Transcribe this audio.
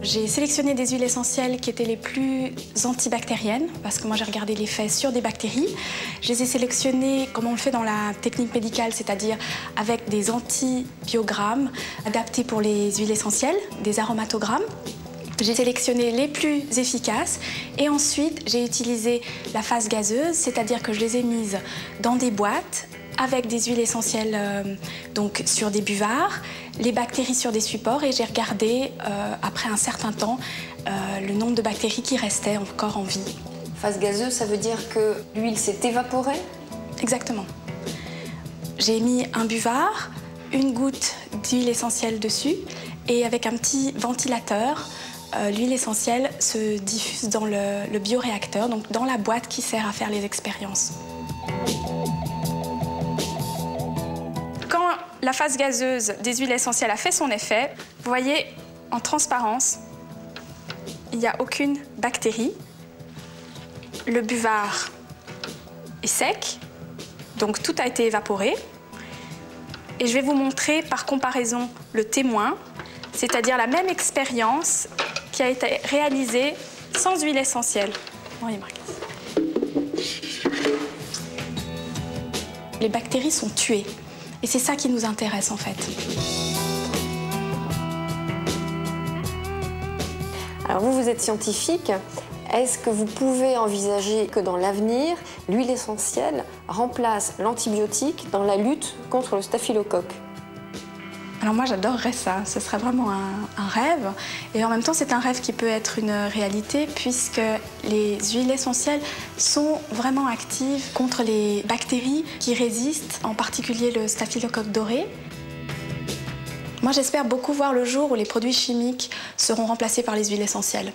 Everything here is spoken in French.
J'ai sélectionné des huiles essentielles qui étaient les plus antibactériennes, parce que moi j'ai regardé l'effet sur des bactéries. Je les ai sélectionnées comme on le fait dans la technique médicale, c'est-à-dire avec des antibiogrammes adaptés pour les huiles essentielles, des aromatogrammes. J'ai sélectionné les plus efficaces et ensuite j'ai utilisé la phase gazeuse, c'est-à-dire que je les ai mises dans des boîtes avec des huiles essentielles donc sur des buvards, les bactéries sur des supports et j'ai regardé après un certain temps le nombre de bactéries qui restaient encore en vie. Phase gazeuse, ça veut dire que l'huile s'est évaporée? Exactement. J'ai mis un buvard, une goutte d'huile essentielle dessus et avec un petit ventilateur, l'huile essentielle se diffuse dans le bioréacteur, donc dans la boîte qui sert à faire les expériences. Quand la phase gazeuse des huiles essentielles a fait son effet, vous voyez en transparence, il n'y a aucune bactérie. Le buvard est sec, donc tout a été évaporé. Et je vais vous montrer par comparaison le témoin, c'est-à-dire la même expérience qui a été réalisée sans huile essentielle. Les bactéries sont tuées. Et c'est ça qui nous intéresse en fait. Alors vous êtes scientifique. Est-ce que vous pouvez envisager que dans l'avenir, l'huile essentielle remplace l'antibiotique dans la lutte contre le staphylocoque? Alors moi j'adorerais ça, ce serait vraiment un rêve. Et en même temps c'est un rêve qui peut être une réalité puisque les huiles essentielles sont vraiment actives contre les bactéries qui résistent, en particulier le staphylocoque doré. Moi j'espère beaucoup voir le jour où les produits chimiques seront remplacés par les huiles essentielles.